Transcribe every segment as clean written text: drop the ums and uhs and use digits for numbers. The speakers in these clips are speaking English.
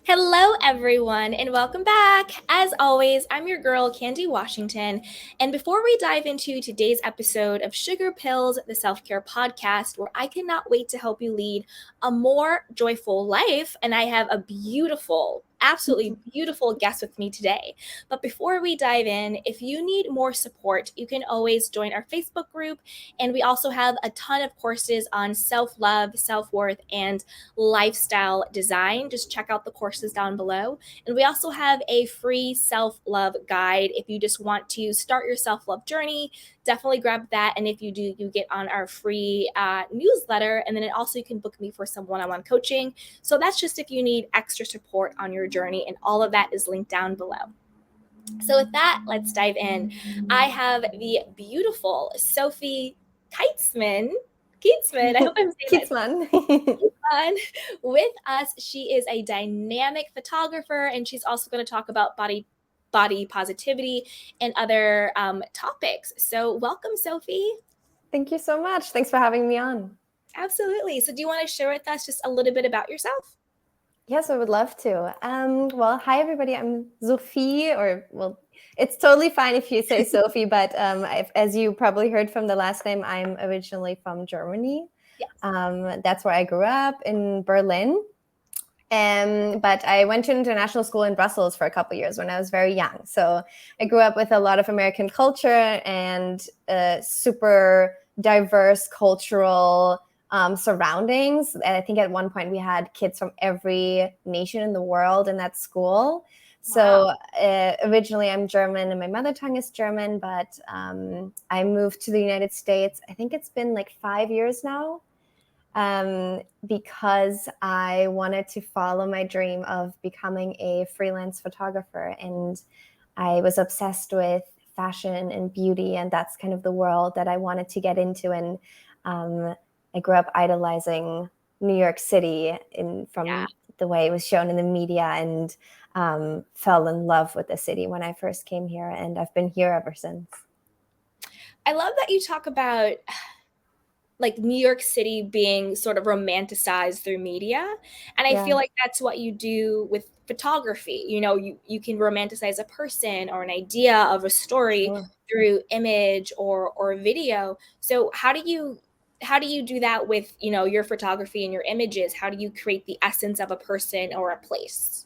Hello, everyone, and welcome back. As always, I'm your girl, Candy Washington. And before we dive into today's episode of Sugar Pills, the self care podcast, where I cannot wait to help you lead a more joyful life, and I have a beautiful, absolutely beautiful guest with me today. But before we dive in, if you need more support, you can always join our Facebook group. And we also have a ton of courses on self love, self worth, and lifestyle design. Just check out the courses down below. And we also have a free self love guide. If you just want to start your self love journey, definitely grab that. And if you do, you get on our free newsletter. And then it also, you can book me for some one on one coaching. So that's just if you need extra support on your journey. And all of that is linked down below. So with that, let's dive in. I have the beautiful Sophie Kietzmann. I hope I'm saying that Kietzmann. on with us. She is a dynamic photographer, and she's also going to talk about body positivity and other topics. So welcome, Sophie. Thank you so much. Thanks for having me on. Absolutely. So do you want to share with us just a little bit about yourself? Yes, I would love to. Well, hi, everybody. I'm Sophie, it's totally fine if you say Sophie, but as you probably heard from the last name, I'm originally from Germany. Yes. That's where I grew up, in Berlin. But I went to international school in Brussels for a couple of years when I was very young. So I grew up with a lot of American culture and super diverse cultural surroundings. And I think at one point we had kids from every nation in the world in that school. So originally I'm German and my mother tongue is German, but I moved to the United States. I think it's been like 5 years now. Because I wanted to follow my dream of becoming a freelance photographer. And I was obsessed with fashion and beauty, and that's kind of the world that I wanted to get into. And I grew up idolizing New York City from the way it was shown in the media, and fell in love with the city when I first came here, and I've been here ever since. I love that you talk about like New York City being sort of romanticized through media. And I feel like that's what you do with photography. You know, you can romanticize a person or an idea of a story through image or video. So how do you do that with, you know, your photography and your images? How do you create the essence of a person or a place?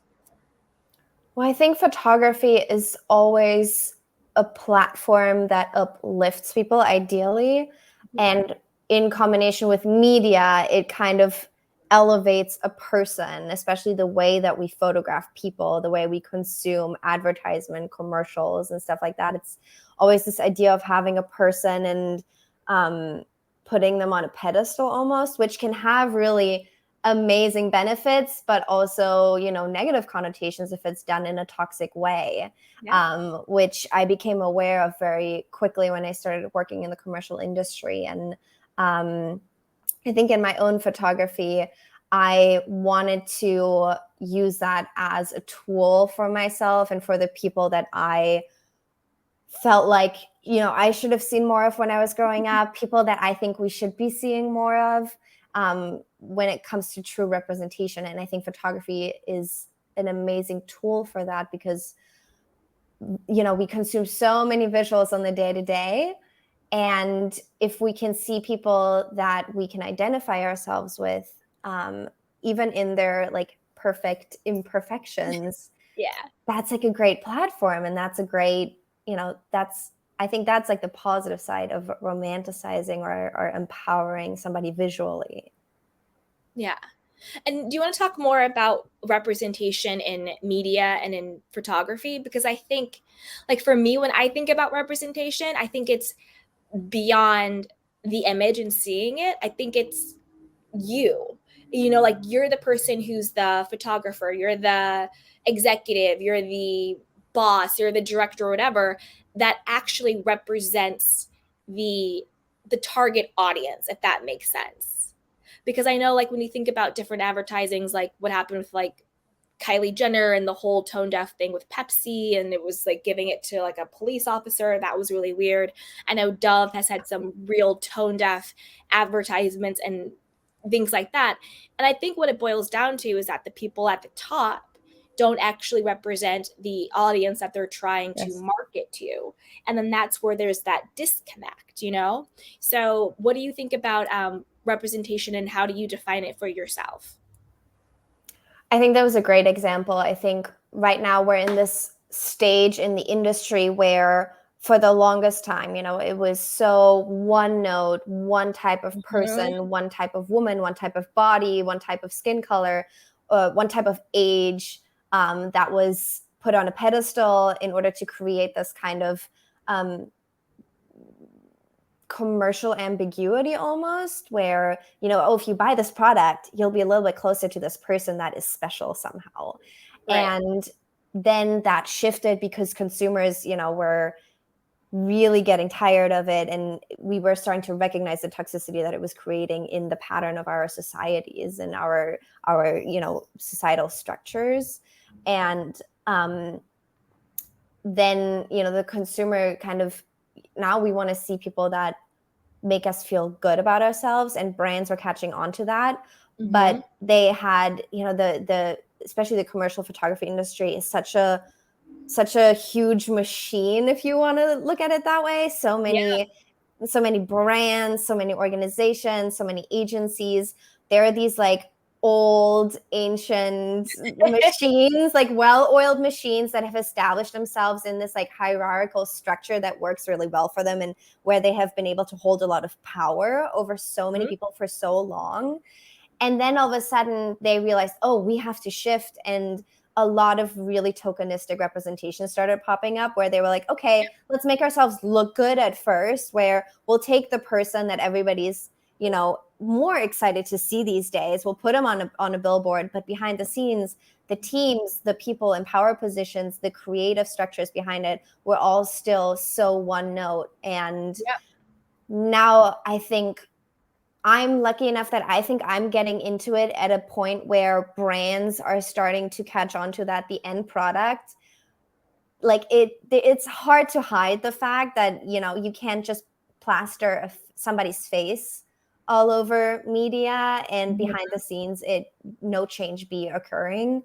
Well, I think photography is always a platform that uplifts people, ideally. And in combination with media, it kind of elevates a person, especially the way that we photograph people, the way we consume advertisement, commercials, and stuff like that. It's always this idea of having a person and putting them on a pedestal almost, which can have really amazing benefits, but also, you know, negative connotations if it's done in a toxic way, which I became aware of very quickly when I started working in the commercial industry. And I think in my own photography, I wanted to use that as a tool for myself and for the people that I felt like, you know, I should have seen more of when I was growing up, people that I think we should be seeing more of when it comes to true representation. And I think photography is an amazing tool for that because, you know, we consume so many visuals on the day-to-day. And if we can see people that we can identify ourselves with, even in their like perfect imperfections, that's like a great platform. And that's a great, you know, I think that's like the positive side of romanticizing or empowering somebody visually. Yeah. And do you want to talk more about representation in media and in photography? Because I think, like, for me, when I think about representation, I think it's beyond the image and seeing it. I think it's you know, like you're the person who's the photographer, you're the executive, you're the boss, you're the director or whatever, that actually represents the target audience, if that makes sense. Because I know, like, when you think about different advertisings, like what happened with like Kylie Jenner and the whole tone deaf thing with Pepsi, and it was like giving it to like a police officer. That was really weird. I know Dove has had some real tone deaf advertisements and things like that. And I think what it boils down to is that the people at the top don't actually represent the audience that they're trying to Yes. market to. And then that's where there's that disconnect, you know? So, what do you think about representation, and how do you define it for yourself? I think that was a great example. I think right now we're in this stage in the industry where for the longest time, it was so one note, one type of Mhm. person, one type of woman, one type of body, one type of skin color, one type of age, that was put on a pedestal in order to create this kind of um, commercial ambiguity almost, where oh, if you buy this product, you'll be a little bit closer to this person that is special somehow. Right. And then that shifted because consumers were really getting tired of it, and we were starting to recognize the toxicity that it was creating in the pattern of our societies and our societal structures. And then the consumer kind of, now we want to see people that make us feel good about ourselves, and brands were catching on to that. But Mhm. they had the especially the commercial photography industry is such a huge machine, if you want to look at it that way. Yeah. So many brands, so many organizations, so many agencies. There are these like old ancient machines, like well-oiled machines that have established themselves in this like hierarchical structure that works really well for them, and where they have been able to hold a lot of power over so many Mhm. people for so long. And then all of a sudden they realized, oh, we have to shift. And a lot of really tokenistic representations started popping up, where they were like, okay, let's make ourselves look good at first, where we'll take the person that everybody's more excited to see these days, we'll put them on a billboard, but behind the scenes, the teams, the people in power positions, the creative structures behind it were all still so one note. And Yeah. now I think I'm lucky enough that I think I'm getting into it at a point where brands are starting to catch on to that. The end product, like it's hard to hide the fact that you can't just plaster somebody's face all over media, and Mhm. behind the scenes no change be occurring.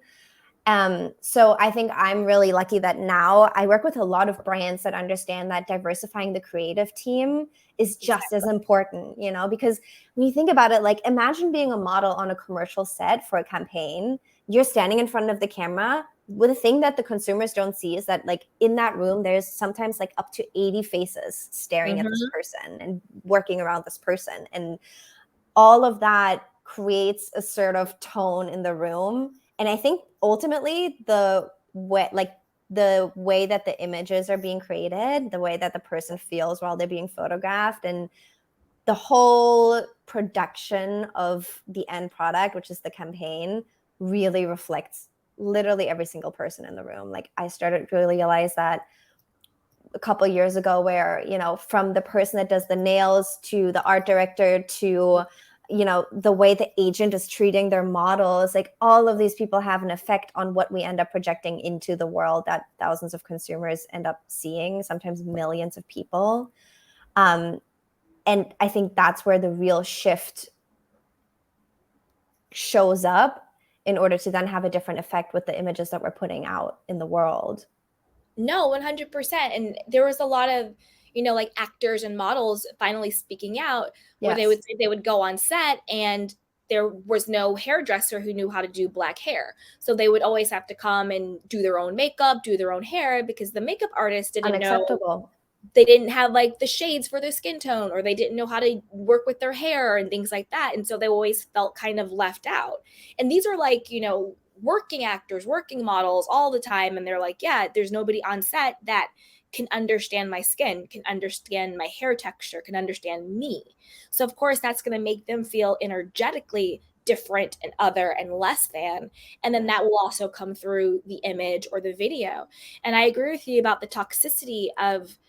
So I think I'm really lucky that now I work with a lot of brands that understand that diversifying the creative team is just as Exactly. important, because when you think about it, like imagine being a model on a commercial set for a campaign. You're standing in front of the camera. Well, the thing that the consumers don't see is that like in that room, there's sometimes like up to 80 faces staring at this Mhm. person and working around this person. And all of that creates a sort of tone in the room. And I think ultimately the way that the images are being created, the way that the person feels while they're being photographed, and the whole production of the end product, which is the campaign, really reflects literally every single person in the room. Like I started to realize that a couple years ago, where from the person that does the nails to the art director to the way the agent is treating their models, like all of these people have an effect on what we end up projecting into the world that thousands of consumers end up seeing, sometimes millions of people. And I think that's where the real shift shows up, in order to then have a different effect with the images that we're putting out in the world. No, 100%. And there was a lot of, like actors and models finally speaking out, where they Yes. would say they would go on set and there was no hairdresser who knew how to do black hair. So they would always have to come and do their own makeup, do their own hair, because the makeup artist didn't know, Unacceptable. they didn't have like the shades for their skin tone, or they didn't know how to work with their hair and things like that. And so they always felt kind of left out. And these are like, working actors, working models all the time. And they're like, yeah, there's nobody on set that can understand my skin, can understand my hair texture, can understand me. So, of course, that's going to make them feel energetically different and other and less than. And then that will also come through the image or the video. And I agree with you about the toxicity of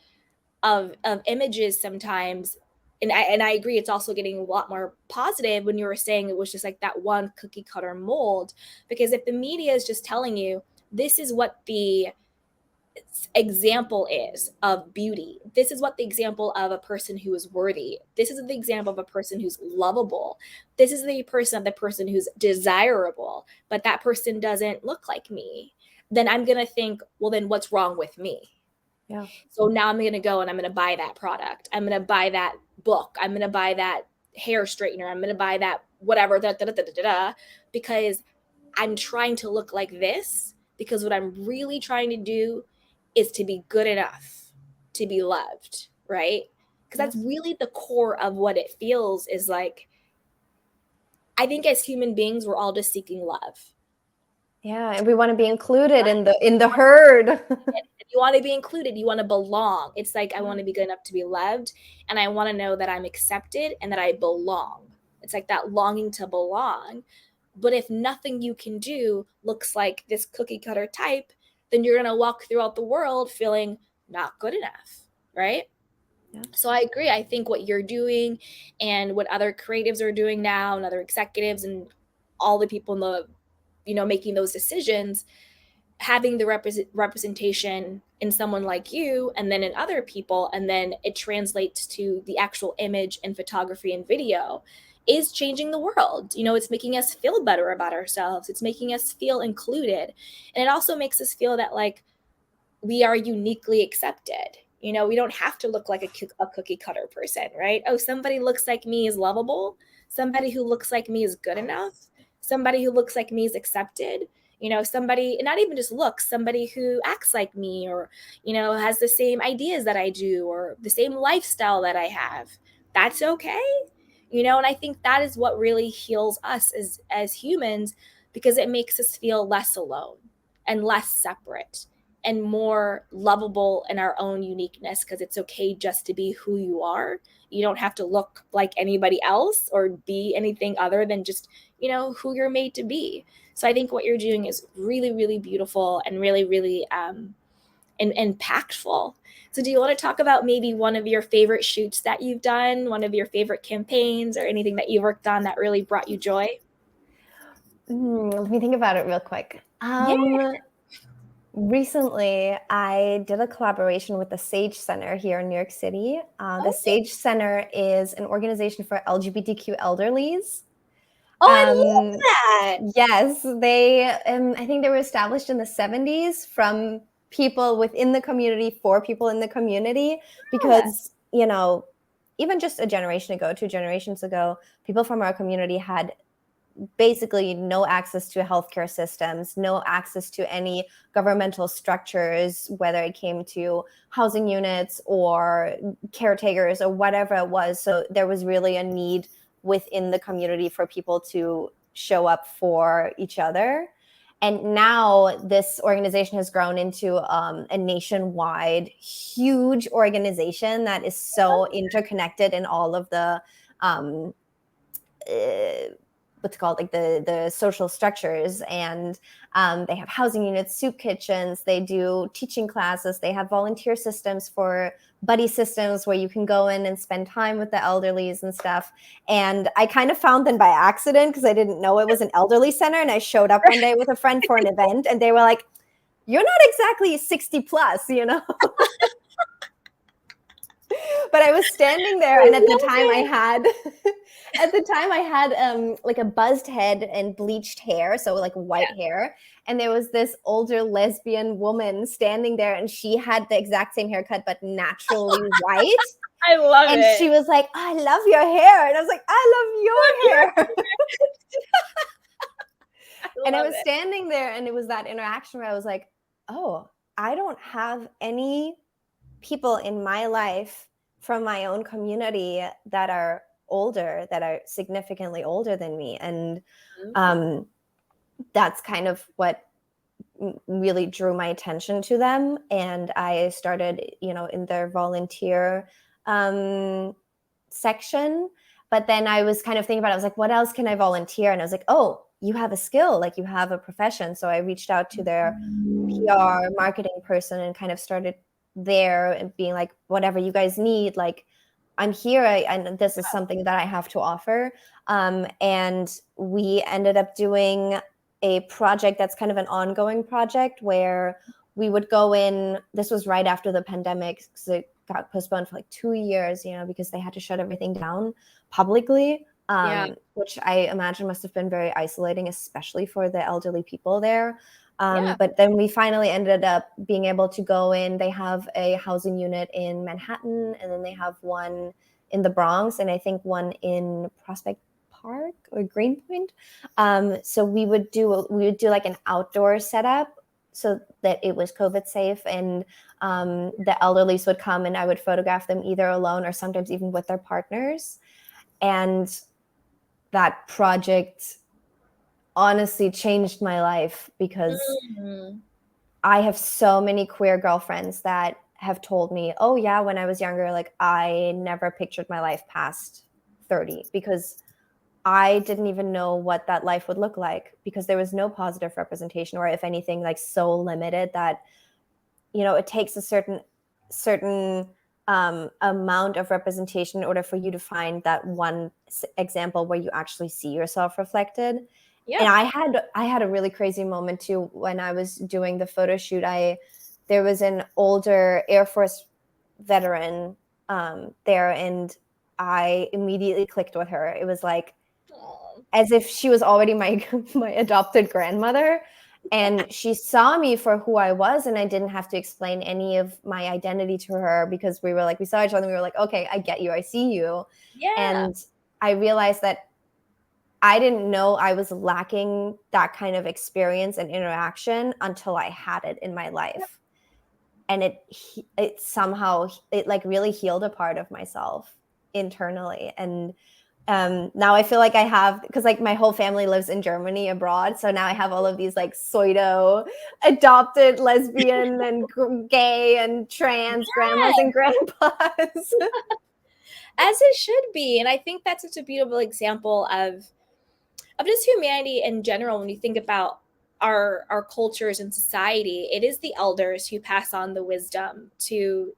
images sometimes. And I agree, it's also getting a lot more positive when you were saying it was just like that one cookie cutter mold. Because if the media is just telling you this is what the example is of beauty. This is what the example of a person who is worthy. This is the example of a person who's lovable. This is the person who's desirable, but that person doesn't look like me. Then I'm going to think, well, then what's wrong with me? Yeah. So now I'm going to go and I'm going to buy that product. I'm going to buy that book. I'm going to buy that hair straightener. I'm going to buy that whatever, because I'm trying to look like this, because what I'm really trying to do is to be good enough to be loved, right? Because that's really the core of what it feels is like. I think as human beings, we're all just seeking love. Yeah, and we want to be included in the herd. You want to be included. You want to belong. It's like I want to be good enough to be loved, and I want to know that I'm accepted and that I belong. It's like that longing to belong. But if nothing you can do looks like this cookie cutter type, then you're going to walk throughout the world feeling not good enough, right? Yeah. So I agree. I think what you're doing and what other creatives are doing now and other executives and all the people in the, making those decisions, having the representation in someone like you and then in other people, and then it translates to the actual image and photography and video, is changing the world. It's making us feel better about ourselves. It's making us feel included. And it also makes us feel that like we are uniquely accepted. We don't have to look like a cookie cutter person, right? Oh, somebody looks like me is lovable. Somebody who looks like me is good enough. Somebody who looks like me is accepted. Somebody, not even just looks, somebody who acts like me or, has the same ideas that I do or the same lifestyle that I have. That's okay. And I think that is what really heals us as humans, because it makes us feel less alone and less separate and more lovable in our own uniqueness, because it's okay just to be who you are. You don't have to look like anybody else or be anything other than just, who you're made to be. So I think what you're doing is really, really beautiful and really, really impactful. So do you want to talk about maybe one of your favorite shoots that you've done, one of your favorite campaigns, or anything that you worked on that really brought you joy? Let me think about it real quick. Yeah. Recently, I did a collaboration with the Sage Center here in New York City. The Sage Center is an organization for LGBTQ elderlies. Oh, I love that. Yes, they. I think they were established in the 70s from people within the community for people in the community, because even just a generation ago, 2 generations ago, people from our community had basically no access to healthcare systems, no access to any governmental structures, whether it came to housing units or caretakers or whatever it was. So there was really a need within the community for people to show up for each other. And now this organization has grown into a nationwide, huge organization that is so interconnected in all of the what's called like the social structures, and they have housing units, soup kitchens, they do teaching classes, they have volunteer systems for buddy systems where you can go in and spend time with the elderlies and stuff. And I kind of found them by accident because I didn't know it was an elderly center, and I showed up one day with a friend for an event and they were like, "You're not exactly 60 plus, But I was standing there, and at the time I had like a buzzed head and bleached hair, so like white hair, and there was this older lesbian woman standing there, and she had the exact same haircut but naturally white. I love and it. She was like, "I love your hair," and I was like, "I love your hair." And I was standing there, and it was that interaction where I was like, "Oh, I don't have any people in my life from my own community that are older, that are significantly older than me." And that's kind of what really drew my attention to them. And I started, in their volunteer section. But then I was kind of thinking about it. I was like, what else can I volunteer? And I was like, oh, you have a skill, like you have a profession. So I reached out to their PR marketing person and kind of started there and being like, whatever you guys need, like I'm here, and this is something that I have to offer. And we ended up doing a project that's kind of an ongoing project where we would go in. This was right after the pandemic, because it got postponed for like 2 years, because they had to shut everything down publicly, Yeah. which I imagine must have been very isolating, especially for the elderly people there. Yeah. But then we finally ended up being able to go in. They have a housing unit in Manhattan, and then they have one in the Bronx, and I think one in Prospect Park or Greenpoint. So we would do like an outdoor setup so that it was COVID safe, and the elderlies would come, and I would photograph them either alone or sometimes even with their partners. And that project honestly changed my life, because Mm-hmm. I have so many queer girlfriends that have told me, oh yeah, when I was younger, like I never pictured my life past 30, because I didn't even know what that life would look like, because there was no positive representation, or if anything, like so limited that, it takes a certain amount of representation in order for you to find that one example where you actually see yourself reflected. Yeah. And I had a really crazy moment too when I was doing the photo shoot. There was an older Air Force veteran there, and I immediately clicked with her. It was like Aw. as if she was already my my adopted grandmother, and she saw me for who I was, and I didn't have to explain any of my identity to her, because we saw each other, and we were like, okay, I get you, I see you. Yeah. And I realized that I didn't know I was lacking that kind of experience and interaction until I had it in my life. And it somehow, it like really healed a part of myself internally. And now I feel like I have, because like my whole family lives in Germany abroad, so now I have all of these like pseudo adopted lesbian and gay and trans grandmas and grandpas. As it should be. And I think that's such a beautiful example of just humanity in general. When you think about our cultures and society, it is the elders who pass on the wisdom to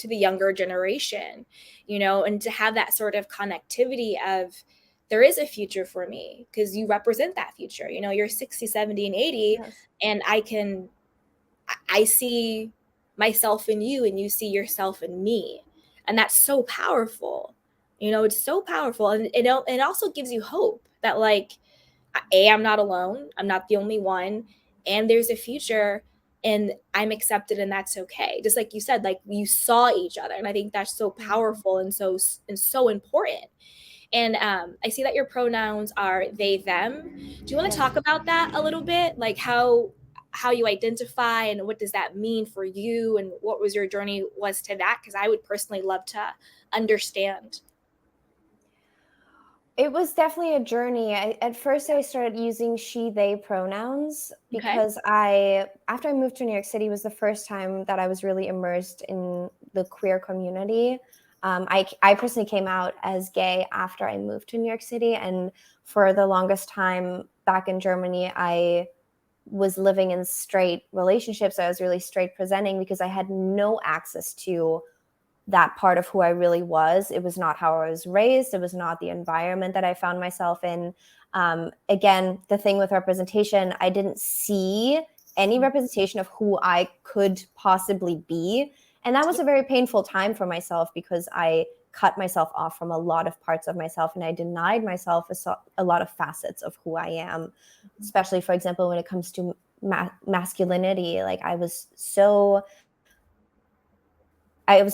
the younger generation, and to have that sort of connectivity of there is a future for me because you represent that future. You're 60, 70, and 80, Yes. and I see myself in you and you see yourself in me. And that's so powerful. It's so powerful. And it also gives you hope that, like, I'm not alone. I'm not the only one. And there's a future, and I'm accepted, and that's okay. Just like you said, like you saw each other. And I think that's so powerful and so important. And I see that your pronouns are they, them. Do you want to Yes. talk about that a little bit? Like how you identify and what does that mean for you and what was your journey was to that? Because I would personally love to understand. It was definitely a journey. At first, I started using she, they pronouns, Okay. because after I moved to New York City, was the first time that I was really immersed in the queer community. I personally came out as gay after I moved to New York City. And for the longest time back in Germany, I was living in straight relationships. I was really straight presenting because I had no access to that part of who I really was. It was not how I was raised. It was not the environment that I found myself in. Again, the thing with representation, I didn't see any representation of who I could possibly be. And that was a very painful time for myself, because I cut myself off from a lot of parts of myself, and I denied myself a lot of facets of who I am, especially, for example, when it comes to masculinity. Like I was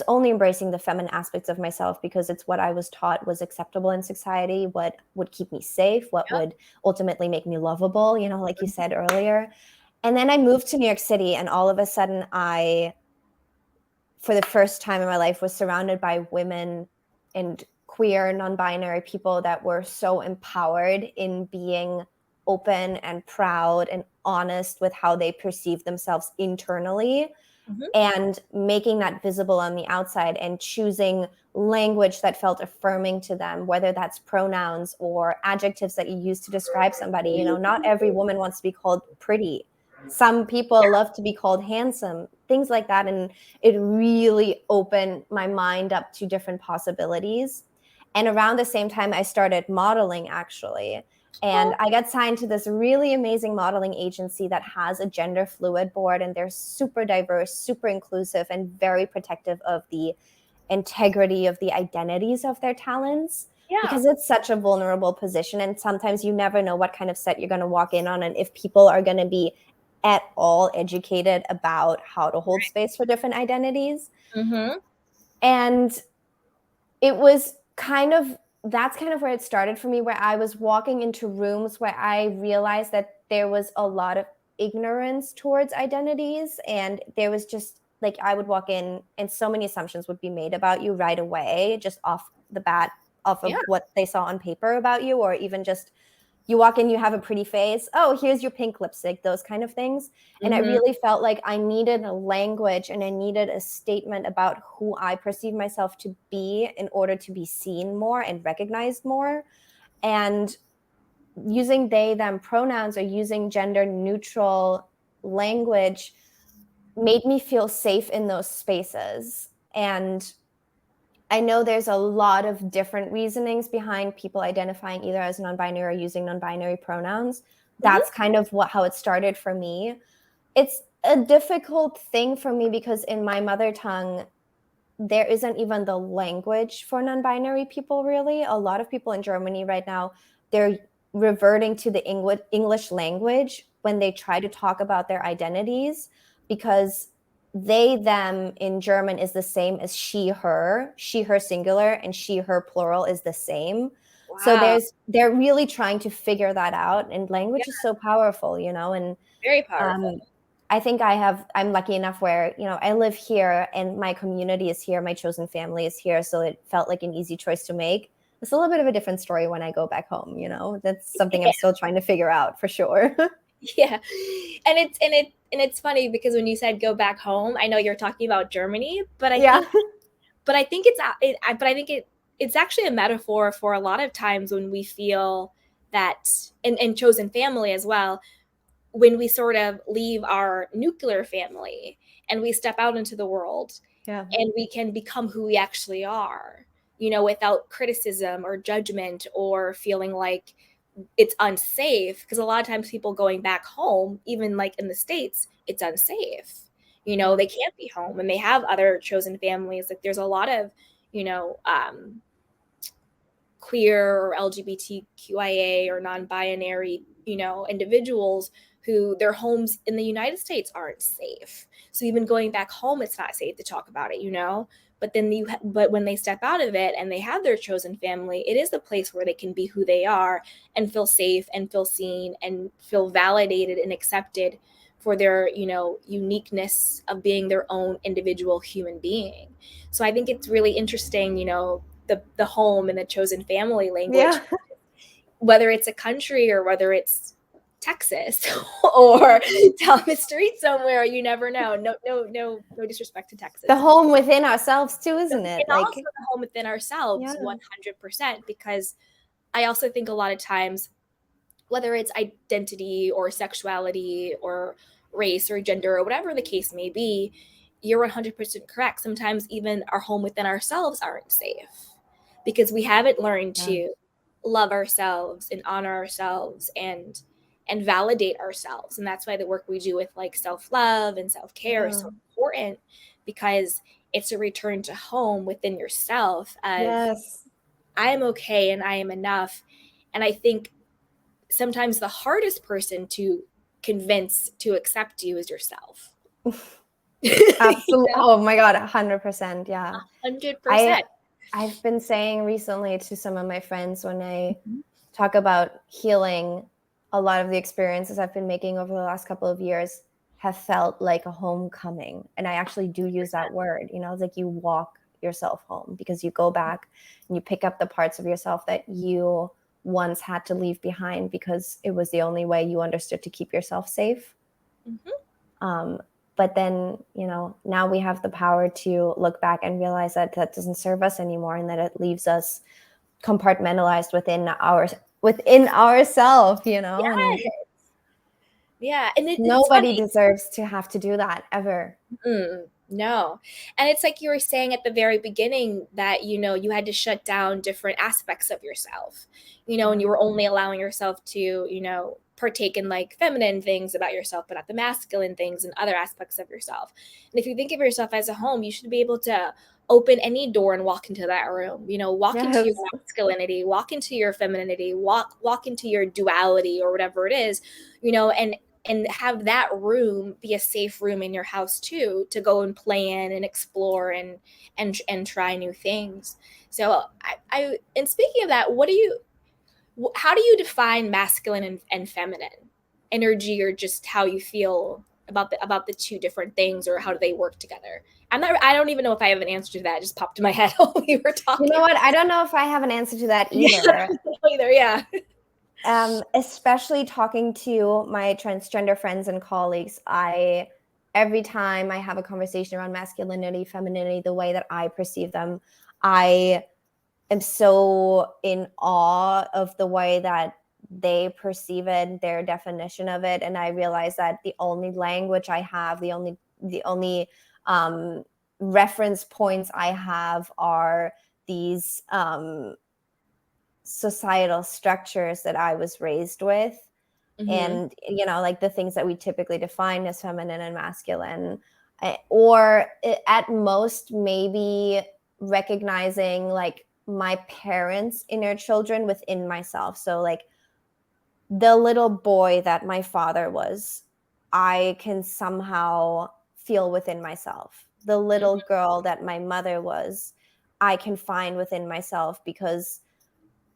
only embracing the feminine aspects of myself because it's what I was taught was acceptable in society, what would keep me safe, what Yep. would ultimately make me lovable, like you said earlier. And then I moved to New York City, and all of a sudden for the first time in my life, was surrounded by women and queer, non-binary people that were so empowered in being open and proud and honest with how they perceive themselves internally, Mhm. and making that visible on the outside, and choosing language that felt affirming to them, whether that's pronouns or adjectives that you use to describe somebody. Not every woman wants to be called pretty. Some people love to be called handsome, things like that. And it really opened my mind up to different possibilities. And around the same time, I started modeling, actually. And I got signed to this really amazing modeling agency that has a gender fluid board, and they're super diverse, super inclusive, and very protective of the integrity of the identities of their talents. Yeah. Because it's such a vulnerable position, and sometimes you never know what kind of set you're going to walk in on, and if people are going to be at all educated about how to hold space for different identities. Mm-hmm. And it was that's kind of where it started for me, where I was walking into rooms where I realized that there was a lot of ignorance towards identities, and there was just like, I would walk in and so many assumptions would be made about you right away, just off the bat, off of what they saw on paper about you, or even just you walk in, you have a pretty face, oh, here's your pink lipstick, those kind of things. And I really felt like I needed a language and I needed a statement about who I perceive myself to be in order to be seen more and recognized more. And using they, them pronouns, or using gender neutral language made me feel safe in those spaces. And I know there's a lot of different reasonings behind people identifying either as non-binary or using non-binary pronouns. That's kind of how it started for me. It's a difficult thing for me because in my mother tongue, there isn't even the language for non-binary people, really. A lot of people in Germany right now, they're reverting to the English language when they try to talk about their identities, because they, them in German is the same as she, her singular, and she, her plural is the same. Wow. So they're really trying to figure that out, and language is so powerful, and very powerful. I think I'm lucky enough where, I live here and my community is here, my chosen family is here. So it felt like an easy choice to make. It's a little bit of a different story when I go back home, that's something I'm still trying to figure out for sure. Yeah. And it's funny because when you said go back home, I know you're talking about Germany, but I think it's actually a metaphor for a lot of times when we feel that, and chosen family as well, when we sort of leave our nuclear family and we step out into the world, and we can become who we actually are, without criticism or judgment or feeling like it's unsafe. Because a lot of times people going back home, even like in the States, it's unsafe. They can't be home and they have other chosen families. Like there's a lot of, queer or LGBTQIA or non-binary, individuals who their homes in the United States aren't safe. So even going back home, it's not safe to talk about it, but when they step out of it and they have their chosen family, it is the place where they can be who they are and feel safe and feel seen and feel validated and accepted for their, uniqueness of being their own individual human being. So I think it's really interesting, the home and the chosen family language, whether it's a country or whether it's Texas or down the street somewhere, you never know. No disrespect to Texas. The home within ourselves too, isn't it? And also the home within ourselves, 100%. Because I also think a lot of times, whether it's identity or sexuality or race or gender or whatever the case may be, you're 100% correct. Sometimes even our home within ourselves aren't safe because we haven't learned to love ourselves and honor ourselves and validate ourselves. And that's why the work we do with like self-love and self-care is so important, because it's a return to home within yourself of I am okay and I am enough. And I think sometimes the hardest person to convince to accept you is yourself. Absolutely. Oh my God, 100%. Yeah. 100%. I've been saying recently to some of my friends when I talk about healing, a lot of the experiences I've been making over the last couple of years have felt like a homecoming. And I actually do use that word, it's like you walk yourself home because you go back and you pick up the parts of yourself that you once had to leave behind because it was the only way you understood to keep yourself safe. But then, now we have the power to look back and realize that doesn't serve us anymore, and that it leaves us compartmentalized within ourselves, Yes. And nobody deserves to have to do that ever. No. And it's like you were saying at the very beginning that, you had to shut down different aspects of yourself, and you were only allowing yourself to, partake in like feminine things about yourself, but not the masculine things and other aspects of yourself. And if you think of yourself as a home, you should be able to open any door and walk into that room, walk into your Yes. masculinity, walk into your femininity, walk into your duality or whatever it is, and have that room be a safe room in your house too, to go and play in and explore and try new things. So I and speaking of that, how do you define masculine and feminine energy, or just how you feel about the two different things, or how do they work together? I don't even know if I have an answer to that. It just popped in my head while we were talking. You know what? I don't know if I have an answer to that either. Either, yeah. Especially talking to my transgender friends and colleagues, every time I have a conversation around masculinity, femininity, the way that I perceive them, I am so in awe of the way that they perceive it, their definition of it, and I realize that the only language I have, the only reference points I have are these societal structures that I was raised with. And like the things that we typically define as feminine and masculine, or at most maybe recognizing like my parents' inner children within myself. So like the little boy that my father was, I can somehow feel within myself. The little girl that my mother was, I can find within myself, because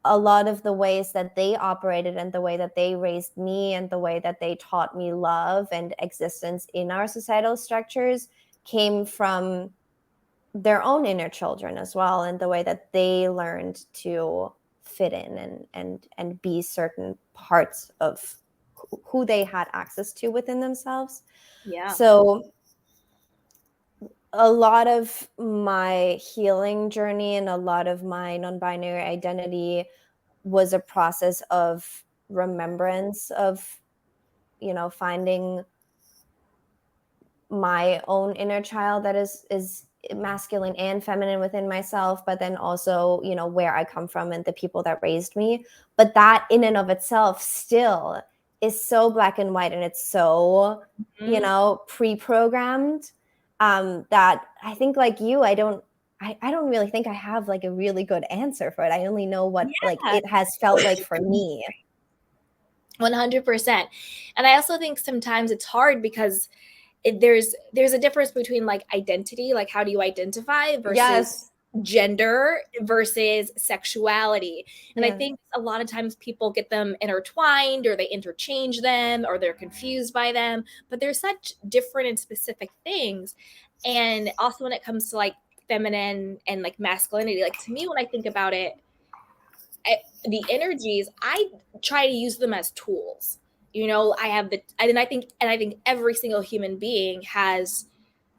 a lot of the ways that they operated and the way that they raised me and the way that they taught me love and existence in our societal structures came from their own inner children as well, and the way that they learned to fit in and be certain parts of who they had access to within themselves. Yeah. So a lot of my healing journey and a lot of my non-binary identity was a process of remembrance of, finding my own inner child that is masculine and feminine within myself, but then also, where I come from and the people that raised me. But that in and of itself still is so black and white, and it's so, pre-programmed, that I think, like you, I don't really think I have like a really good answer for it. I only know what like it has felt like for me. 100%. And I also think sometimes it's hard because there's a difference between like identity, like how do you identify, versus gender versus sexuality. And I think a lot of times people get them intertwined, or they interchange them, or they're confused by them, but they're such different and specific things. And also when it comes to like feminine and like masculinity, like to me, when I think about it, the energies, I try to use them as tools. I have and I think every single human being has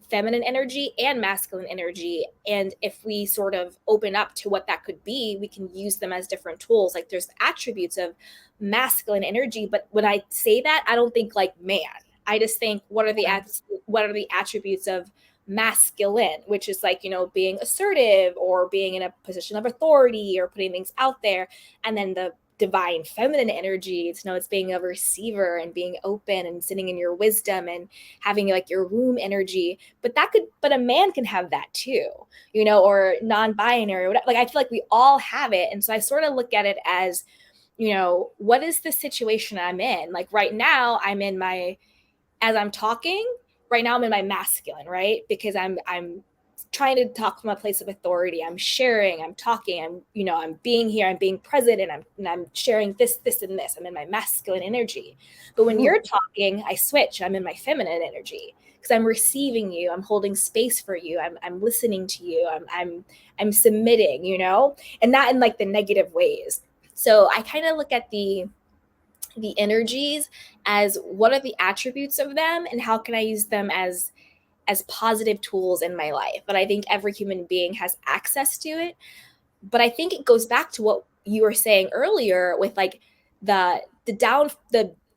feminine energy and masculine energy. And if we sort of open up to what that could be, we can use them as different tools. Like there's attributes of masculine energy, but when I say that, I don't think like man. I just think what are the attributes of masculine, which is like, being assertive or being in a position of authority or putting things out there. And then the divine feminine energy, it's being a receiver and being open and sitting in your wisdom and having like your womb energy. But a man can have that too, or non-binary or whatever. Like I feel like we all have it. And so I sort of look at it as, what is the situation I'm in? Like right now as I'm talking right now, I'm in my masculine, right? Because I'm trying to talk from a place of authority. I'm sharing, I'm talking, I'm being here, I'm being present, and I'm sharing this, and this. I'm in my masculine energy. But when you're talking, I switch. I'm in my feminine energy because I'm receiving you. I'm holding space for you. I'm listening to you. I'm submitting, and not in like the negative ways. So I kind of look at the energies as what are the attributes of them and how can I use them as positive tools in my life. But I think every human being has access to it. But I think it goes back to what you were saying earlier with like the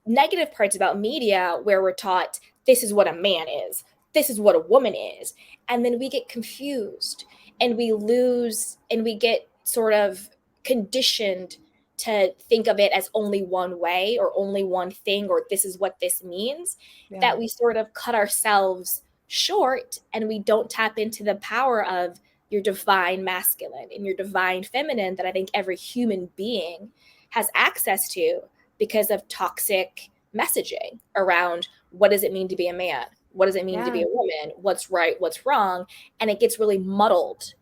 negative parts about media, where we're taught this is what a man is, this is what a woman is. And then we get confused and we lose and we get sort of conditioned to think of it as only one way or only one thing, or this is what this means, that we sort of cut ourselves short and we don't tap into the power of your divine masculine and your divine feminine that I think every human being has access to because of toxic messaging around what does it mean to be a man? What does it mean to be a woman? What's right? What's wrong? And it gets really muddled,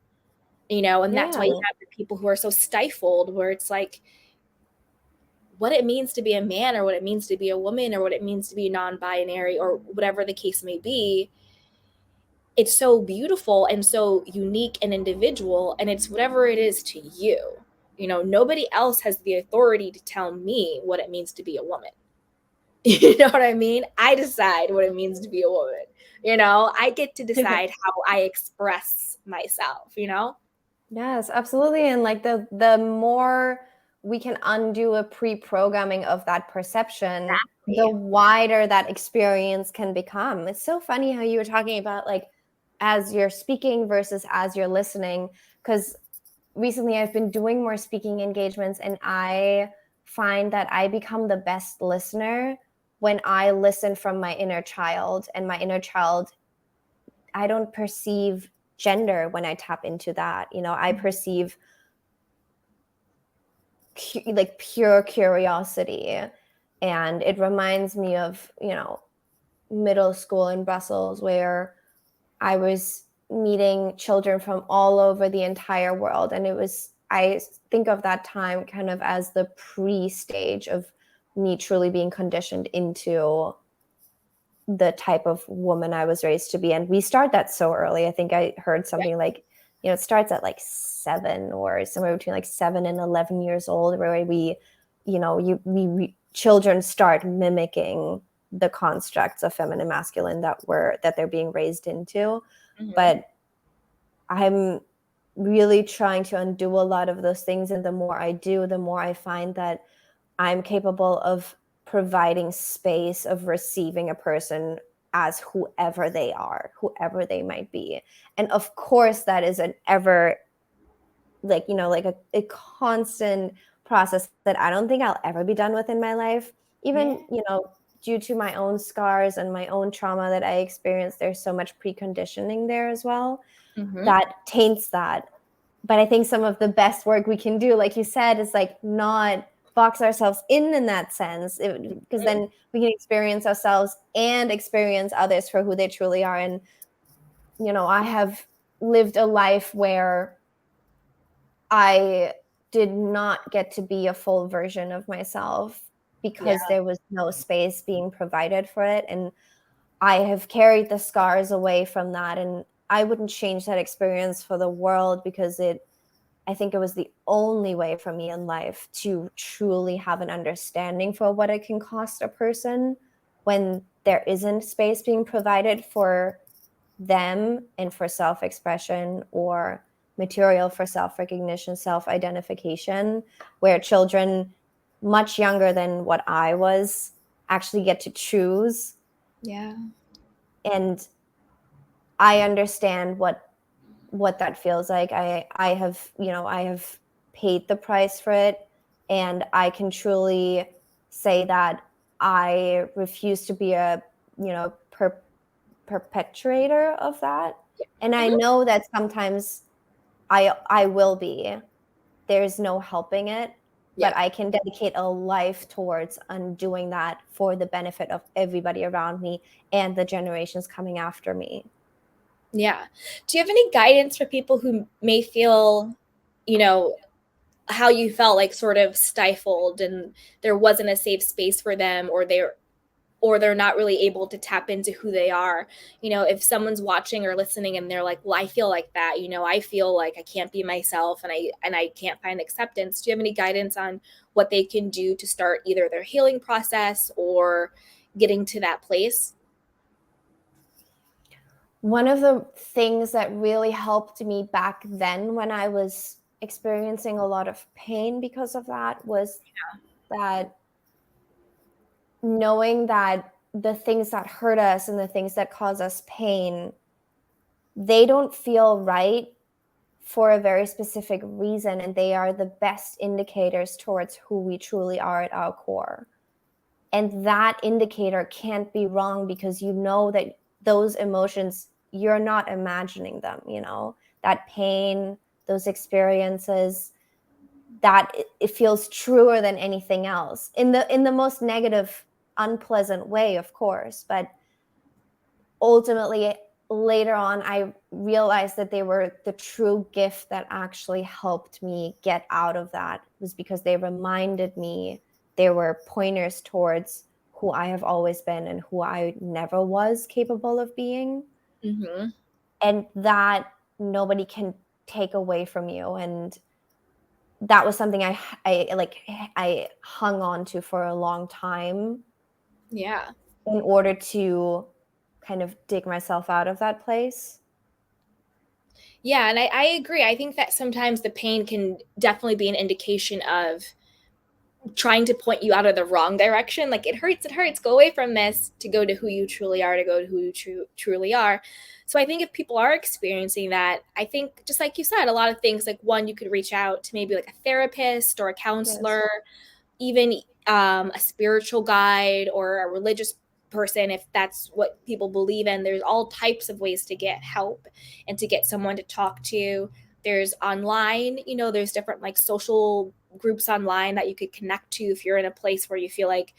you know, and that's why you have the people who are so stifled, where it's like what it means to be a man or what it means to be a woman or what it means to be non-binary or whatever the case may be. It's so beautiful and so unique and individual, and it's whatever it is to you. You know, nobody else has the authority to tell me what it means to be a woman. You know what I mean? I decide what it means to be a woman. You know, I get to decide how I express myself, you know? Yes, absolutely. And like the more we can undo a pre-programming of that perception, the wider that experience can become. It's so funny how you were talking about like as you're speaking versus as you're listening, because recently I've been doing more speaking engagements and I find that I become the best listener when I listen from my inner child. And my inner child, I don't perceive gender when I tap into that. You know, I perceive like pure curiosity. And it reminds me of, you know, middle school in Brussels where I was meeting children from all over the entire world. And it was, I think of that time kind of as the pre-stage of me truly being conditioned into the type of woman I was raised to be. And we start that so early. I think I heard something like, you know, it starts at like 7 or somewhere between like 7 and 11 years old, where we, you know, children start mimicking the constructs of feminine masculine that they're being raised into. But I'm really trying to undo a lot of those things. And the more I do, the more I find that I'm capable of providing space, of receiving a person as whoever they are, whoever they might be. And of course, that is an ever, like, you know, like a constant process that I don't think I'll ever be done with in my life. Even, you know, due to my own scars and my own trauma that I experienced, there's so much preconditioning there as well that taints that. But I think some of the best work we can do, like you said, is like not box ourselves in that sense, because then we can experience ourselves and experience others for who they truly are. And, you know, I have lived a life where I did not get to be a full version of myself because there was no space being provided for it. And I have carried the scars away from that. And I wouldn't change that experience for the world, because I think it was the only way for me in life to truly have an understanding for what it can cost a person when there isn't space being provided for them and for self-expression or material for self-recognition, self-identification, where children much younger than what I was actually get to choose. And I understand what that feels like. I have, you know, I have paid the price for it, and I can truly say that I refuse to be a, you know, perpetrator of that. And I know that sometimes I will be. There's no helping it. But I can dedicate a life towards undoing that for the benefit of everybody around me and the generations coming after me. Yeah. Do you have any guidance for people who may feel, you know, how you felt, like sort of stifled and there wasn't a safe space for them, or they're not really able to tap into who they are? You know, if someone's watching or listening and they're like, well, I feel like that, you know, I feel like I can't be myself and I can't find acceptance. Do you have any guidance on what they can do to start either their healing process or getting to that place? One of the things that really helped me back then when I was experiencing a lot of pain because of that was that knowing that the things that hurt us and the things that cause us pain, they don't feel right for a very specific reason, and they are the best indicators towards who we truly are at our core. And that indicator can't be wrong, because you know that those emotions, you're not imagining them, you know, that pain, those experiences, that it feels truer than anything else, in the most negative, unpleasant way, of course. But ultimately, later on, I realized that they were the true gift that actually helped me get out of that, was because they reminded me, they were pointers towards who I have always been and who I never was capable of being. Mm-hmm. And that nobody can take away from you. And that was something I hung on to for a long time. Yeah. In order to kind of dig myself out of that place. Yeah, and I agree. I think that sometimes the pain can definitely be an indication of trying to point you out of the wrong direction. Like, it hurts, go away from this, to go to who you truly are, to go to who you truly are. So I think if people are experiencing that, I think, just like you said, a lot of things, like, one, you could reach out to maybe like a therapist or a counselor, yes, even a spiritual guide or a religious person, if that's what people believe in. There's all types of ways to get help and to get someone to talk to. There's online, there's different like social groups online that you could connect to if you're in a place where you feel like,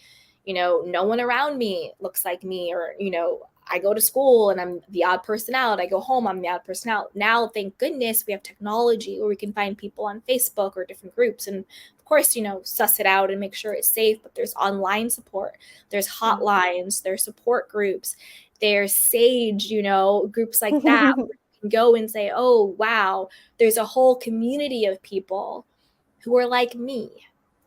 no one around me looks like me, or, I go to school and I'm the odd person out. I go home, I'm the odd person out. Now, thank goodness, we have technology where we can find people on Facebook or different groups. And of course, suss it out and make sure it's safe. But there's online support, there's hotlines, there's support groups, there's Sage, groups like that, where you can go and say, oh, wow, there's a whole community of people who are like me,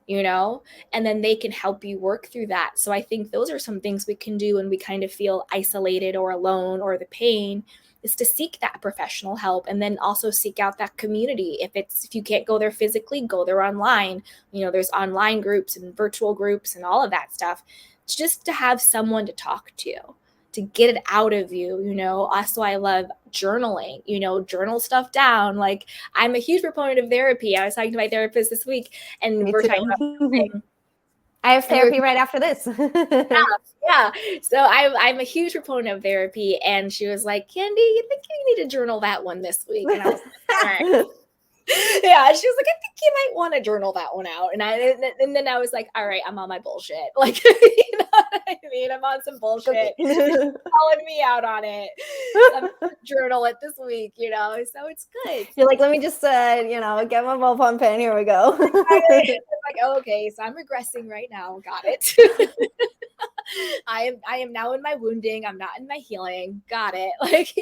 and then they can help you work through that. So I think those are some things we can do when we kind of feel isolated or alone, or the pain, is to seek that professional help, and then also seek out that community. If you can't go there physically, go there online. There's online groups and virtual groups and all of that stuff, just to have someone to talk to get it out of you. Also, I love journaling, journal stuff down. Like, I'm a huge proponent of therapy. I was talking to my therapist this week, and we're talking about I have therapy right after this. yeah. So I'm a huge proponent of therapy, and she was like, Candy, you think you need to journal that one this week? And I was like, all right. Yeah, she was like, I think you might want to journal that one out. And then I was like, all right, I'm on my bullshit. Like, you know what I mean? I'm on some bullshit. Calling me out on it. I'm gonna journal it this week, so it's good. You're like, let me just get my ballpoint pen. Here we go. Like, okay, so I'm regressing right now. Got it. I am now in my wounding. I'm not in my healing. Got it. Like,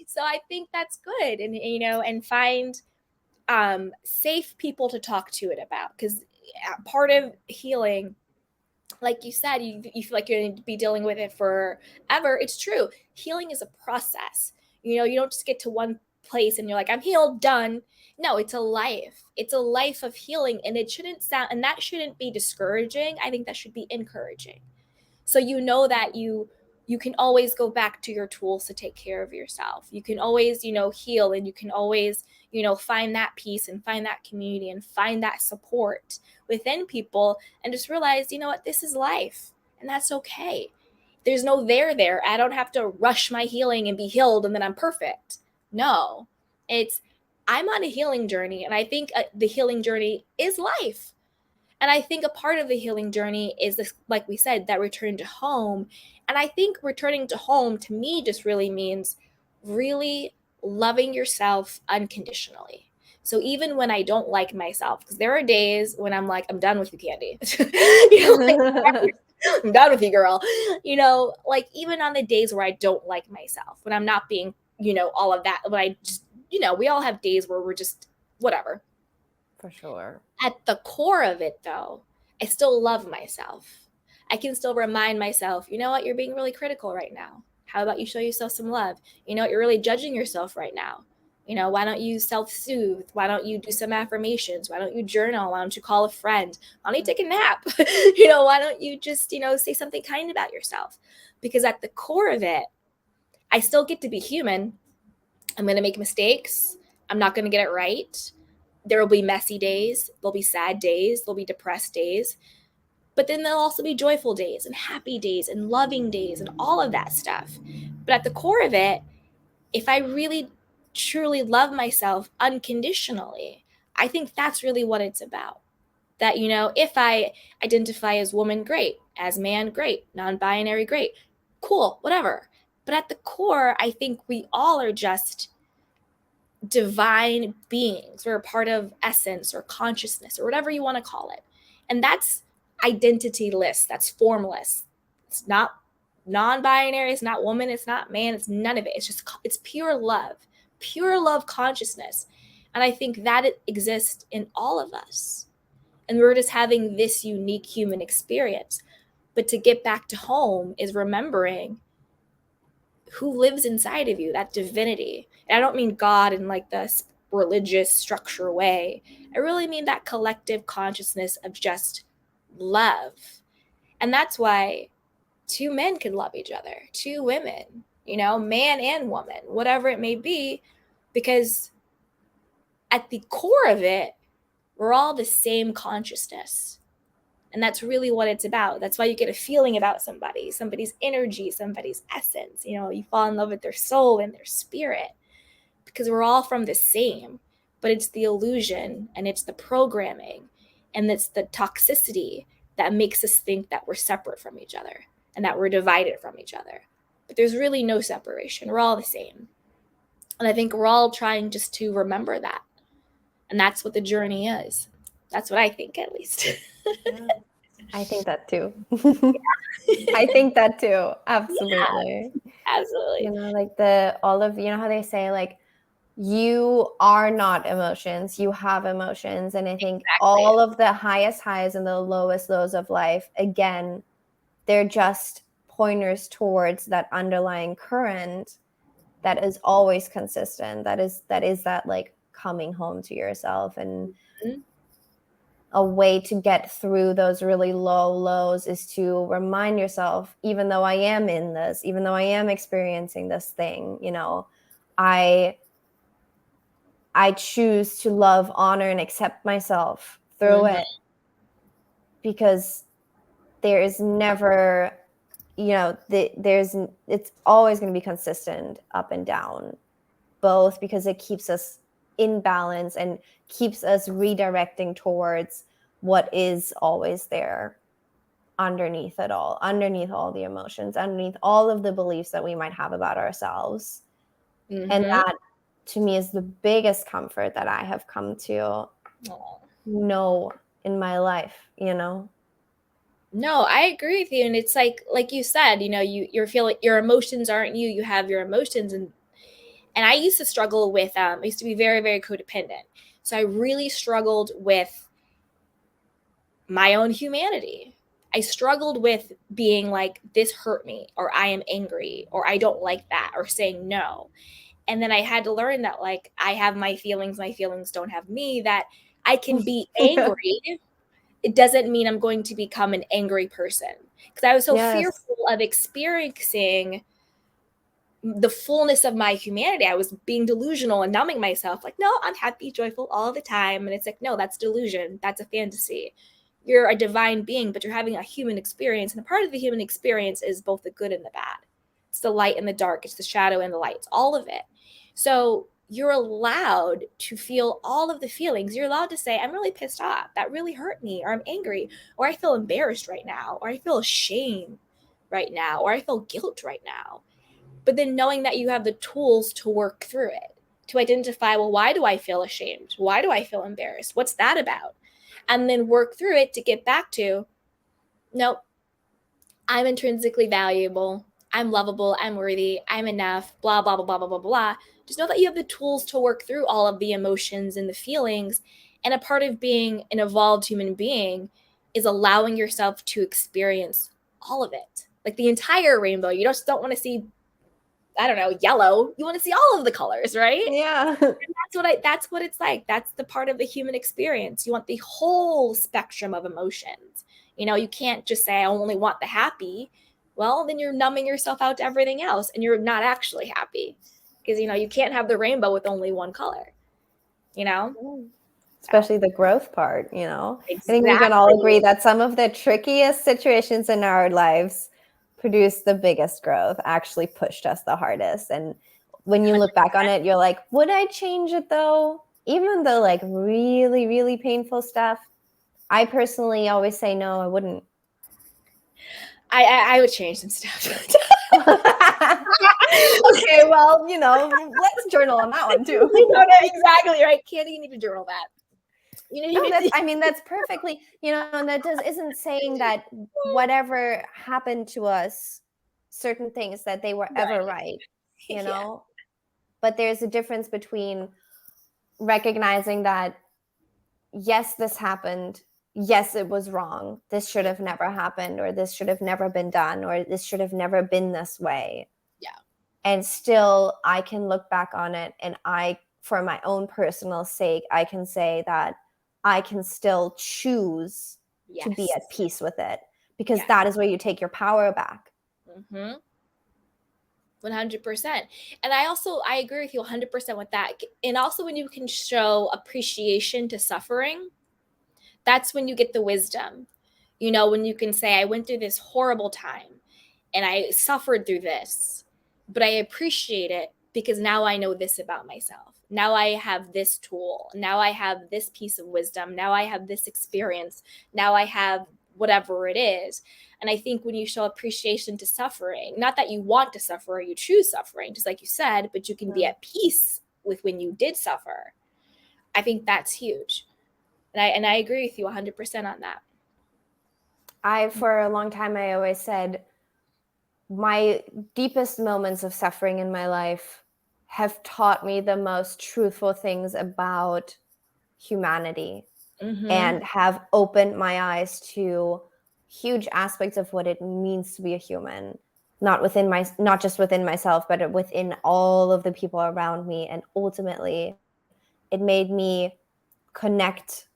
so I think that's good. And, and find safe people to talk to it about, because part of healing, like you said, you feel like you're going to be dealing with it forever. It's true. Healing is a process. You don't just get to one place and you're like, I'm healed, done. No, it's a life. It's a life of healing, and that shouldn't be discouraging. I think that should be encouraging. So that you can always go back to your tools to take care of yourself. You can always, heal, and you can always, find that peace and find that community and find that support within people, and just realize, what, this is life, and that's okay. There's no there. I don't have to rush my healing and be healed and then I'm perfect. No, I'm on a healing journey, and I think the healing journey is life. And I think a part of the healing journey is this, like we said, that return to home. And I think returning to home, to me, just really means really loving yourself unconditionally. So even when I don't like myself, because there are days when I'm like, I'm done with you, Candy. I'm done with you, girl. Like, even on the days where I don't like myself, when I'm not being, all of that, when I just, we all have days where we're just whatever. For sure. At the core of it, though, I still love myself. I can still remind myself, you know what, you're being really critical right now. How about you show yourself some love? You're really judging yourself right now. Why don't you self-soothe? Why don't you do some affirmations? Why don't you journal? Why don't you call a friend? Why don't you take a nap? Why don't you just, say something kind about yourself? Because at the core of it, I still get to be human. I'm going to make mistakes. I'm not going to get it right. There will be messy days. There'll be sad days. There'll be depressed days. But then there'll also be joyful days and happy days and loving days and all of that stuff. But at the core of it, if I really truly love myself unconditionally, I think that's really what it's about. That, if I identify as woman, great. As man, great. Non-binary, great. Cool, whatever. But at the core, I think we all are just divine beings. We're a part of essence or consciousness or whatever you want to call it. And that's identityless. That's formless. It's not non-binary. It's not woman. It's not man. It's none of it. It's pure love consciousness. And I think that it exists in all of us. And we're just having this unique human experience. But to get back to home is remembering who lives inside of you, that divinity. And I don't mean God in like this religious structure way. I really mean that collective consciousness of just love. And that's why two men can love each other, two women, man and woman, whatever it may be, because at the core of it, we're all the same consciousness. And that's really what it's about. That's why you get a feeling about somebody's energy, somebody's essence. You fall in love with their soul and their spirit because we're all from the same. But it's the illusion and it's the programming and it's the toxicity that makes us think that we're separate from each other and that we're divided from each other. But there's really no separation. We're all the same. And I think we're all trying just to remember that. And that's what the journey is. That's what I think, at least. Yeah. I think that too. I think that too. Absolutely. Yeah, absolutely. Like how they say, like, you are not emotions, you have emotions. And I think all of the highest highs and the lowest lows of life, again, they're just pointers towards that underlying current that is always consistent. That is that like coming home to yourself. And a way to get through those really low lows is to remind yourself, even though I am in this, even though I am experiencing this thing, I choose to love, honor, and accept myself through it, because there is never, it's always going to be consistent up and down, both because it keeps us in balance and keeps us redirecting towards what is always there underneath it all, underneath all the emotions, underneath all of the beliefs that we might have about ourselves. And that, to me, is the biggest comfort that I have come to know in my life, No, I agree with you. And it's like you said, you're feeling your emotions aren't you. You have your emotions. And I used to struggle with, I used to be very, very codependent. So I really struggled with my own humanity. I struggled with being like, this hurt me, or I am angry, or I don't like that, or saying no. And then I had to learn that, like, I have my feelings don't have me, that I can be angry. It doesn't mean I'm going to become an angry person. Because I was so fearful of experiencing the fullness of my humanity. I was being delusional and numbing myself. Like, no, I'm happy, joyful all the time. And it's like, no, that's delusion. That's a fantasy. You're a divine being, but you're having a human experience. And a part of the human experience is both the good and the bad. It's the light and the dark. It's the shadow and the light. It's all of it. So you're allowed to feel all of the feelings. You're allowed to say, I'm really pissed off. That really hurt me. Or I'm angry. Or I feel embarrassed right now. Or I feel shame right now. Or I feel guilt right now. But then knowing that you have the tools to work through it, to identify, well, why do I feel ashamed? Why do I feel embarrassed? What's that about? And then work through it to get back to, nope, I'm intrinsically valuable. I'm lovable. I'm worthy. I'm enough, blah, blah, blah, blah, blah, blah, blah. Just know that you have the tools to work through all of the emotions and the feelings. And a part of being an evolved human being is allowing yourself to experience all of it, like the entire rainbow. You just don't want to see I don't know, yellow. You want to see all of the colors, right? Yeah. And that's what it's like. That's the part of the human experience. You want the whole spectrum of emotions. You can't just say, I only want the happy. Well, then you're numbing yourself out to everything else and you're not actually happy. Because, you can't have the rainbow with only one color, Especially the growth part, I think we can all Exactly. agree that some of the trickiest situations in our lives produced the biggest growth, actually pushed us the hardest. And when you look back on it, you're like, would I change it though? Even the like really, really painful stuff, I personally always say no, I wouldn't. I would change some stuff. Okay, well, let's journal on that one too. Exactly right. Candy, you need to journal that. That's perfectly, and that isn't saying that whatever happened to us, certain things that they were ever right, Yeah. But there's a difference between recognizing that, yes, this happened. Yes, it was wrong. This should have never happened, or this should have never been done, or this should have never been this way. Yeah. And still, I can look back on it and for my own personal sake, I can say that I can still choose to be at peace with it, because that is where you take your power back. 100%. And I agree with you 100% with that. And also, when you can show appreciation to suffering, that's when you get the wisdom. When you can say, I went through this horrible time and I suffered through this, but I appreciate it because now I know this about myself. Now I have this tool. Now I have this piece of wisdom. Now I have this experience. Now I have whatever it is. And I think when you show appreciation to suffering, not that you want to suffer or you choose suffering, just like you said, but you can be at peace with when you did suffer. I think that's huge. And I agree with you 100% on that. For a long time, I always said my deepest moments of suffering in my life have taught me the most truthful things about humanity, and have opened my eyes to huge aspects of what it means to be a human, not just within myself, but within all of the people around me. And ultimately, it made me connect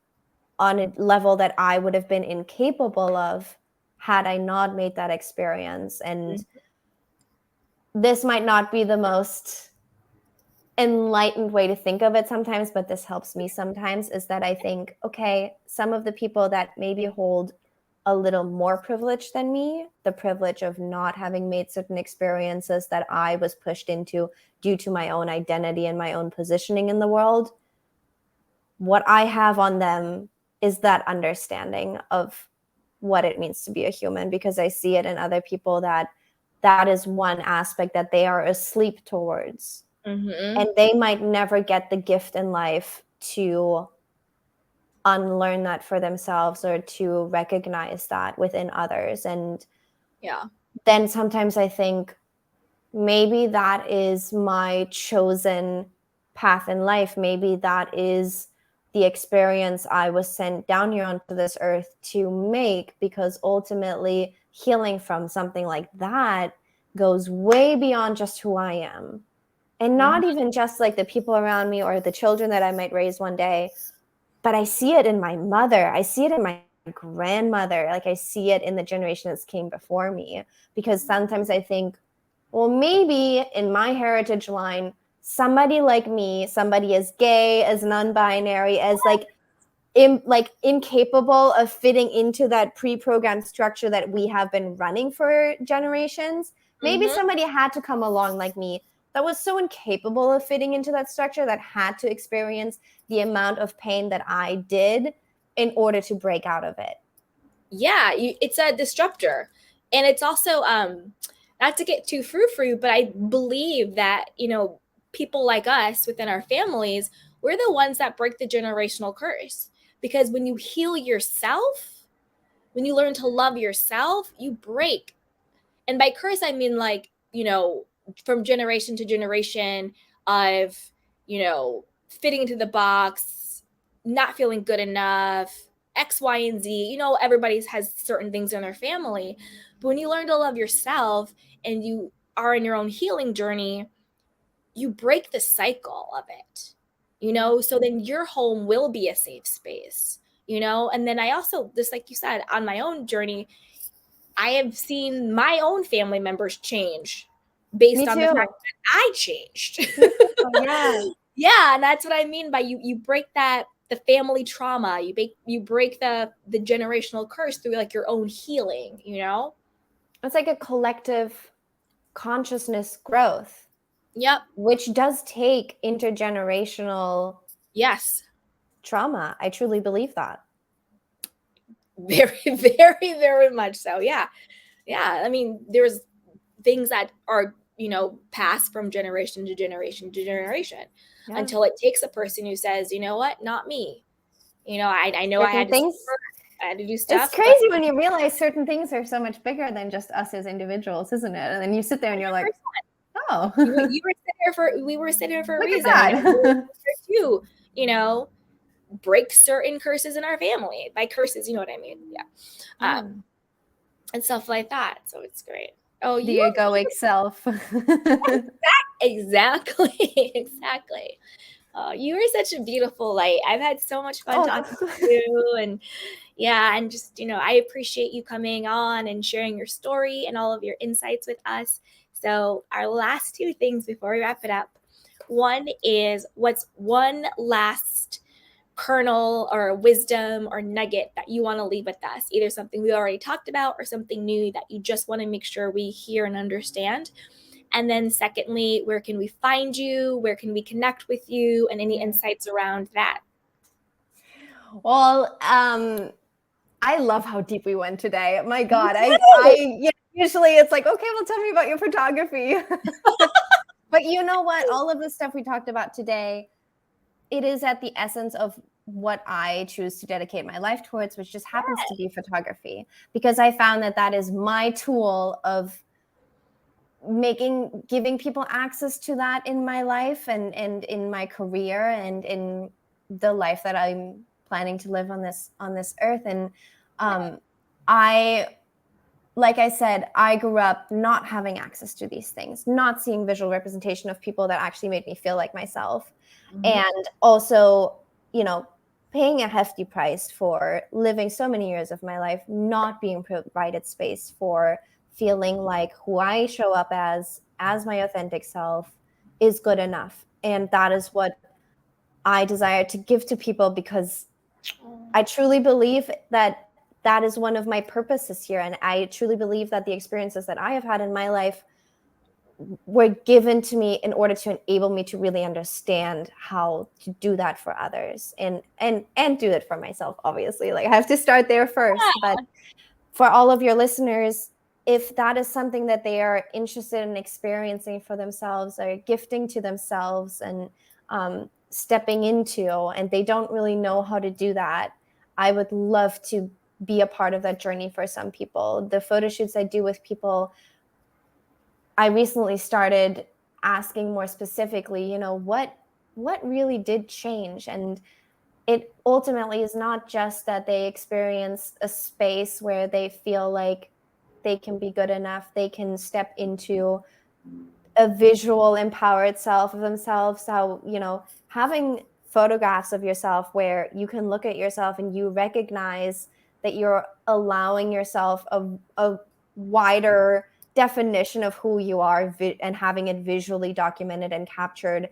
on a level that I would have been incapable of had I not made that experience. And this might not be the most enlightened way to think of it sometimes, but this helps me sometimes, is that I think, okay, some of the people that maybe hold a little more privilege than me, the privilege of not having made certain experiences that I was pushed into due to my own identity and my own positioning in the world, what I have on them is that understanding of what it means to be a human, because I see it in other people that is one aspect that they are asleep towards. And they might never get the gift in life to unlearn that for themselves, or to recognize that within others. And then sometimes I think maybe that is my chosen path in life. Maybe that is the experience I was sent down here onto this earth to make, because ultimately healing from something like that goes way beyond just who I am. And not even just like the people around me or the children that I might raise one day, but I see it in my mother. I see it in my grandmother. Like, I see it in the generation that came before me. Because sometimes I think, well, maybe in my heritage line, somebody like me, somebody as gay, as non-binary, as incapable of fitting into that pre-programmed structure that we have been running for generations. Maybe somebody had to come along like me that was so incapable of fitting into that structure, that had to experience the amount of pain that I did in order to break out of it. Yeah, it's a disruptor. And it's also, not to get too frou-frou, but I believe that, people like us within our families, we're the ones that break the generational curse. Because when you heal yourself, when you learn to love yourself, you break. And by curse, I mean from generation to generation of, fitting into the box, not feeling good enough, X, Y, and Z. Everybody has certain things in their family. But when you learn to love yourself and you are in your own healing journey, you break the cycle of it, you know, so then your home will be a safe space, you know. And then I also, just like you said, on my own journey, I have seen my own family members change based on the fact that I changed. Yeah. Yeah, and that's what I mean by you break that, the family trauma, you break the generational curse through like your own healing, you know? It's like a collective consciousness growth. Yep. Which does take intergenerational Yes. trauma. I truly believe that. Very, very, very much so. Yeah. Yeah. I mean, there's things that are, you know, passed from generation to generation to generation until it takes a person who says, you know what, not me. You know, I know I had to things. I had to do stuff. It's crazy when you realize certain things are so much bigger than just us as individuals, isn't it? And then you sit there and you're like, oh, you were sitting here for, we were sitting here for a look reason. at that. You know, break certain curses in our family. By curses, you know what I mean? Yeah. And stuff like that. So it's great. Oh, the egoic self. Exactly. Exactly. Oh, you are such a beautiful light. I've had so much fun talking to you, and yeah, and just, you know, I appreciate you coming on and sharing your story and all of your insights with us. So our last two things before we wrap it up. One is, what's one last kernel or wisdom or nugget that you want to leave with us? Either something we already talked about or something new that you just want to make sure we hear and understand. And then secondly, where can we find you? Where can we connect with you? And any insights around that? Well, I love how deep we went today. My God, usually it's like, okay, well, tell me about your photography. But you know what? All of the stuff we talked about today, it is at the essence of what I choose to dedicate my life towards, which just happens to be photography, because I found that that is my tool of giving people access to that in my life and in my career and in the life that I'm planning to live on this earth. And like I said, I grew up not having access to these things, not seeing visual representation of people that actually made me feel like myself. And also, you know, paying a hefty price for living so many years of my life not being provided space for feeling like who I show up as my authentic self is good enough. And that is what I desire to give to people, because I truly believe that that is one of my purposes here. And I truly believe that the experiences that I have had in my life were given to me in order to enable me to really understand how to do that for others and do it for myself. Obviously, like I have to start there first. But for all of your listeners, if that is something that they are interested in experiencing for themselves or gifting to themselves and stepping into, and they don't really know how to do that, I would love to be a part of that journey for some people. The photo shoots I do with people, I recently started asking more specifically, you know, what really did change? And it ultimately is not just that they experience a space where they feel like they can be good enough, they can step into a visual empowered self of themselves. How, you know, having photographs of yourself where you can look at yourself and you recognize that you're allowing yourself a wider definition of who you are and having it visually documented and captured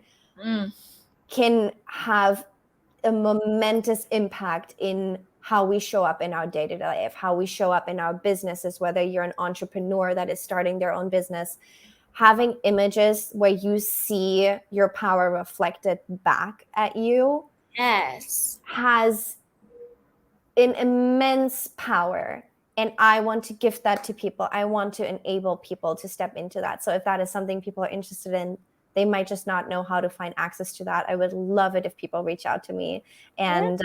can have a momentous impact in how we show up in our day-to-day life, how we show up in our businesses, whether you're an entrepreneur that is starting their own business. Having images where you see your power reflected back at you has an immense power. And I want to gift that to people. I want to enable people to step into that. So if that is something people are interested in, they might just not know how to find access to that. I would love it if people reach out to me. And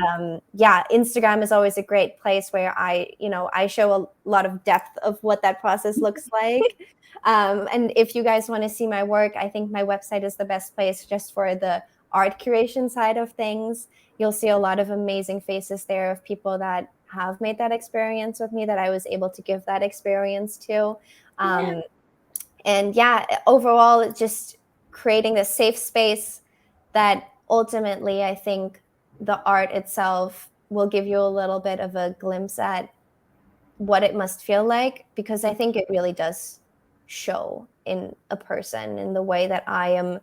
Instagram is always a great place where I show a lot of depth of what that process looks like. And if you guys want to see my work, I think my website is the best place just for the art curation side of things. You'll see a lot of amazing faces there of people that have made that experience with me, that I was able to give that experience to. And yeah, overall, just creating this safe space that ultimately, I think the art itself will give you a little bit of a glimpse at what it must feel like, because I think it really does show in a person in the way that I am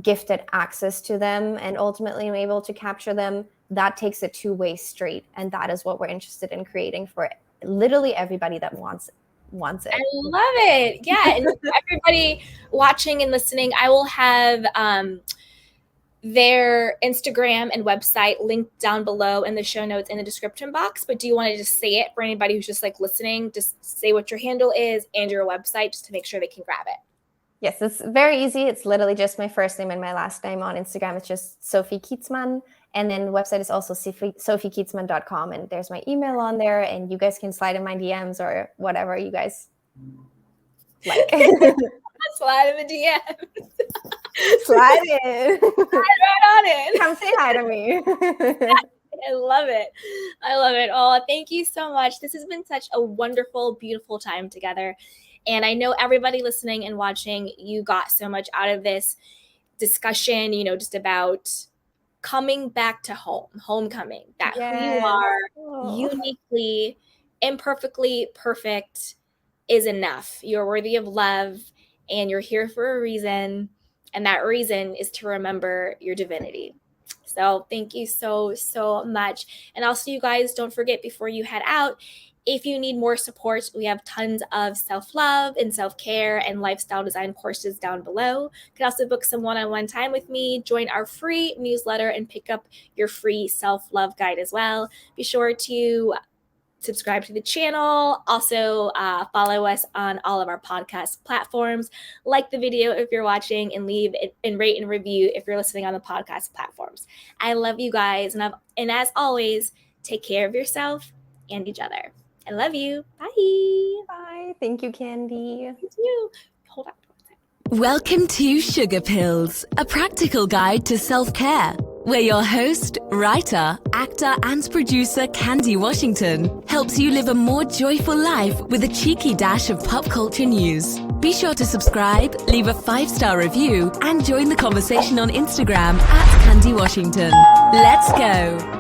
gifted access to them and ultimately am able to capture them. That takes a two-way street, and that is what we're interested in creating for literally everybody that wants it. I love it. Yeah. And everybody watching and listening, I will have their Instagram and website linked down below in the show notes in the description box. But do you want to just say it for anybody who's just like listening? Just say what your handle is and your website just to make sure they can grab it. Yes, it's very easy. It's literally just my first name and my last name. On Instagram, it's just Sophie Kietzmann. And then the website is also sophiekietzmann.com. And there's my email on there. And you guys can slide in my DMs or whatever you guys like. Slide in the DMs. Slide in. Slide right on in. Come say hi to me. I love it. I love it. Oh, thank you so much. This has been such a wonderful, beautiful time together. And I know everybody listening and watching, you got so much out of this discussion, just about coming back to home, homecoming, that yes. Who you are, uniquely, imperfectly perfect is enough. You're worthy of love and you're here for a reason. And that reason is to remember your divinity. So thank you so, so much. And also, you guys, don't forget before you head out, if you need more support, we have tons of self-love and self-care and lifestyle design courses down below. You can also book some one-on-one time with me, join our free newsletter, and pick up your free self-love guide as well. Be sure to subscribe to the channel. Also, follow us on all of our podcast platforms. Like the video if you're watching, and leave it and rate and review if you're listening on the podcast platforms. I love you guys. And as always, take care of yourself and each other. I love you. Bye. Bye. Thank you, Candy. Thank you. Hold on. Welcome to Sugar Pills, a practical guide to self-care, where your host, writer, actor, and producer Candy Washington helps you live a more joyful life with a cheeky dash of pop culture news. Be sure to subscribe, leave a 5-star review, and join the conversation on Instagram @Candy Washington. Let's go.